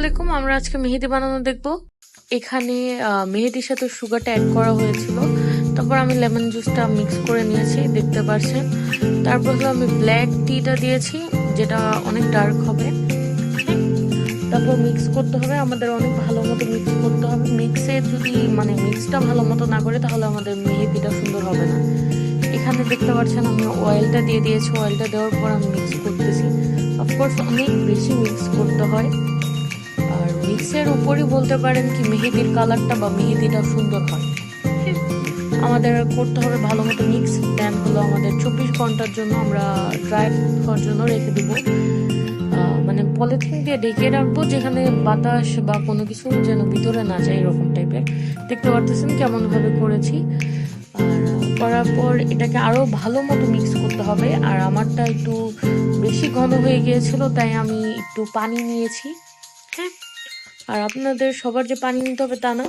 আলাইকুম। আমরা আজকে মেহেদি বানানো দেখব। এখানে মেহেদির সাথে সুগারটা অ্যাড করা হয়েছিল। তারপর আমি লেমন জুসটা মিক্স করে নিয়েছি, দেখতে পাচ্ছেন। তারপর হলো আমি ব্ল্যাক টিটা দিয়েছি, যেটা অনেক ডার্ক হবে। তারপর মিক্স করতে হবে, আমাদের অনেক ভালো মতো মিক্স করতে হবে। যদি মিক্সটা ভালো মতো না করে তাহলে আমাদের মেহেদিটা সুন্দর হবে না। এখানে দেখতে পাচ্ছেন আমি অয়েলটা দিয়ে দিয়েছি। অয়েলটা দেওয়ার পর আমি মিক্স করতেছি। অফকোর্স অনেক বেশি মিক্স করতে হয়, আর মিক্সের উপরই বলতে পারেন কি মেহেদির কালারটা বা মেহেদিটা সুন্দর হয়। আমাদের করতে হবে ভালো মতো মিক্স। দেন হলো আমাদের 24 ঘন্টার জন্য আমরা ড্রাই হওয়ার জন্য রেখে দেবো। পলিথিন দিয়ে ঢেকে রাখবো, যেখানে বাতাস বা কোনো কিছু যেন ভিতরে না যায়, এরকম টাইপের। দেখতে পারতেছেন কেমন ভাবে করেছি। আর করার পর এটাকে আরো ভালো মতো মিক্স করতে হবে। আর আমারটা একটু বেশি ঘন হয়ে গিয়েছিল, তাই আমি একটু পানি নিয়েছি। হ্যাঁ, আর আপনাদের সবার যে পানি নিতে হবে তা না,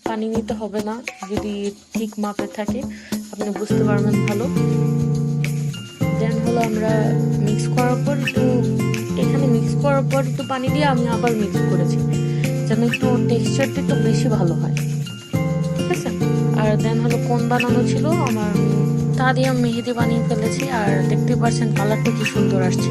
পানি নিতে হবে না। যদি ঠিক মাপে থাকে আপনি বুঝতে পারবেন ভালো। দেন হলো আমরা মিক্স করার পর একটু পানি দিয়ে আমি আবার মিক্স করেছি, যেন একটু টেক্সচারটা একটু বেশি ভালো হয়। ঠিক আছে। আর দেন হলো কোন বানানো ছিল আমার, তা দিয়ে আমি মেহেদি বানিয়ে ফেলেছি। আর দেখতে পাচ্ছেন কালারটা কি সুন্দর আসছে।